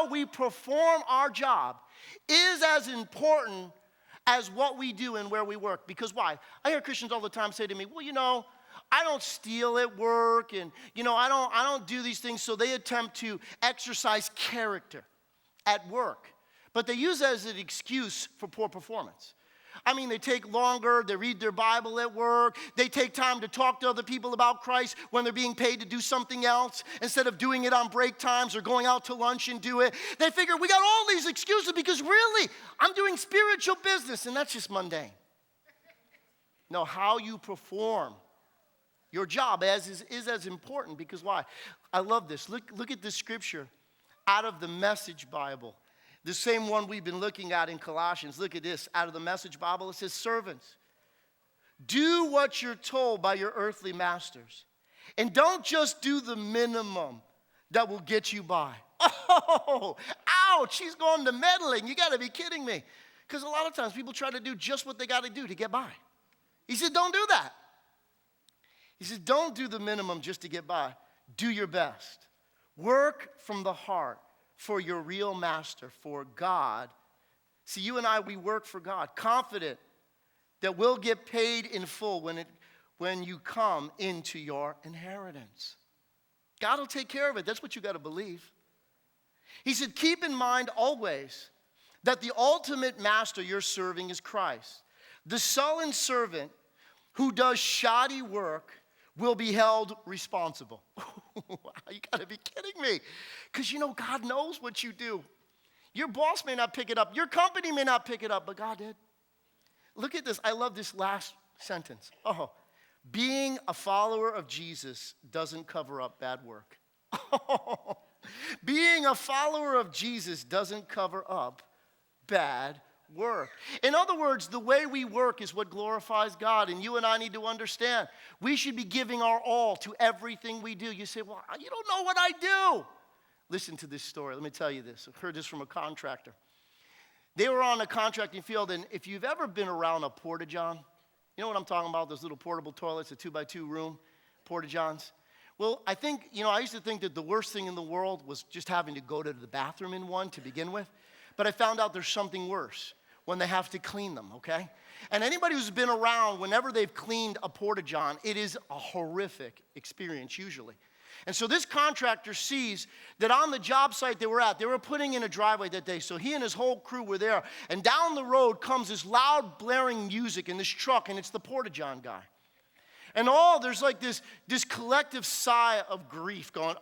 how we perform our job is as important as what we do and where we work. Because why? I hear Christians all the time say to me, well, I don't steal at work, and I don't do these things. So they attempt to exercise character at work, but they use that as an excuse for poor performance. I mean, they take longer, they read their Bible at work, they take time to talk to other people about Christ when they're being paid to do something else instead of doing it on break times or going out to lunch and do it. They figure we got all these excuses because really, I'm doing spiritual business, and that's just mundane. No, how you perform your job is as important, because why? I love this. Look at this scripture out of the Message Bible. The same one we've been looking at in Colossians. Look at this. Out of the Message Bible, it says, servants, do what you're told by your earthly masters. And don't just do the minimum that will get you by. Oh, ouch, he's going to meddling. You got to be kidding me. Because a lot of times people try to do just what they got to do to get by. He said, don't do that. He says, don't do the minimum just to get by. Do your best. Work from the heart for your real master, for God. See, you and I, we work for God, confident that we'll get paid in full when you come into your inheritance. God will take care of it. That's what you got to believe. He said, keep in mind always that the ultimate master you're serving is Christ. The sullen servant who does shoddy work will be held responsible. You got to be kidding me. Because God knows what you do. Your boss may not pick it up. Your company may not pick it up, but God did. Look at this. I love this last sentence. Being a follower of Jesus doesn't cover up bad work. Being a follower of Jesus doesn't cover up bad work. In other words, the way we work is what glorifies God, and you and I need to understand we should be giving our all to everything we do. You say, well, you don't know what I do. Listen to this story. Let me tell you this. I heard this from a contractor. They were on a contracting field, and if you've ever been around a porta-john, you know what I'm talking about, those little portable toilets, a 2x2 room, porta-johns. Well, I used to think that the worst thing in the world was just having to go to the bathroom in one to begin with, but I found out there's something worse. When they have to clean them, okay? And anybody who's been around, whenever they've cleaned a porta-john, it is a horrific experience usually. And so this contractor sees that on the job site they were putting in a driveway that day. So he and his whole crew were there. And down the road comes this loud blaring music in this truck, and it's the porta-john guy. And there's like this collective sigh of grief going,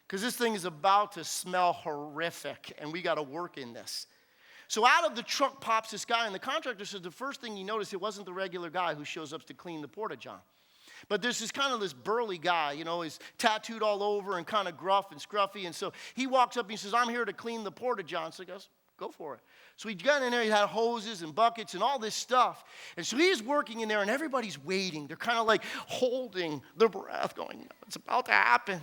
because this thing is about to smell horrific, and we got to work in this. So out of the truck pops this guy, and the contractor said the first thing he noticed, it wasn't the regular guy who shows up to clean the porta-john. But there's this burly guy, he's tattooed all over and kind of gruff and scruffy. And so he walks up and he says, I'm here to clean the porta-john. So he goes, go for it. So he got in there, he had hoses and buckets and all this stuff. And so he's working in there, and everybody's waiting. They're kind of like holding their breath going, it's about to happen.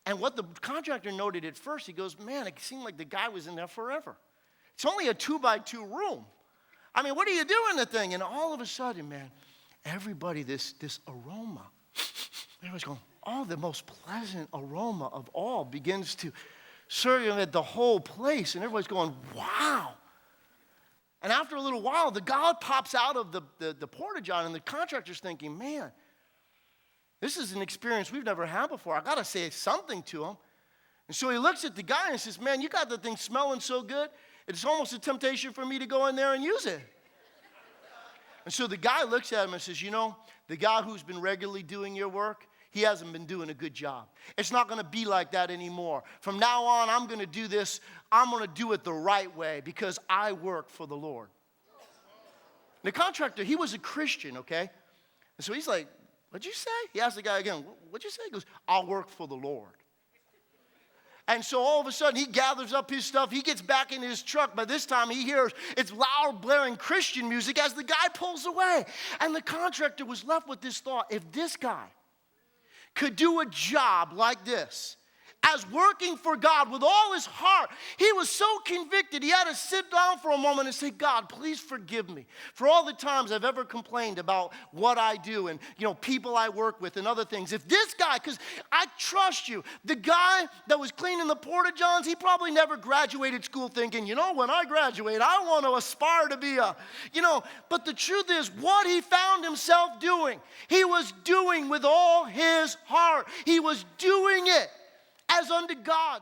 And what the contractor noted at first, he goes, man, it seemed like the guy was in there forever. It's only a 2x2 room. I mean, what are you doing the thing? And all of a sudden, man, everybody, this aroma, everybody's going, the most pleasant aroma of all begins to circulate the whole place. And everybody's going, wow. And after a little while, the God pops out of the porta-john, and the contractor's thinking, man, this is an experience we've never had before. I got to say something to him. And so he looks at the guy and says, man, you got the thing smelling so good, it's almost a temptation for me to go in there and use it. And so the guy looks at him and says, the guy who's been regularly doing your work, he hasn't been doing a good job. It's not going to be like that anymore. From now on, I'm going to do this. I'm going to do it the right way because I work for the Lord. The contractor, he was a Christian, okay? And so he's like, what'd you say? He asked the guy again, what'd you say? He goes, I'll work for the Lord. And so all of a sudden, he gathers up his stuff. He gets back in his truck. By this time, he hears it's loud, blaring Christian music as the guy pulls away. And the contractor was left with this thought. If this guy could do a job like this as working for God with all his heart. He was so convicted, he had to sit down for a moment and say, God, please forgive me for all the times I've ever complained about what I do and, people I work with and other things. If this guy, because I trust you, the guy that was cleaning the porta-johns, he probably never graduated school thinking, when I graduate, I want to aspire to be but the truth is, what he found himself doing, he was doing with all his heart. He was doing it as unto God.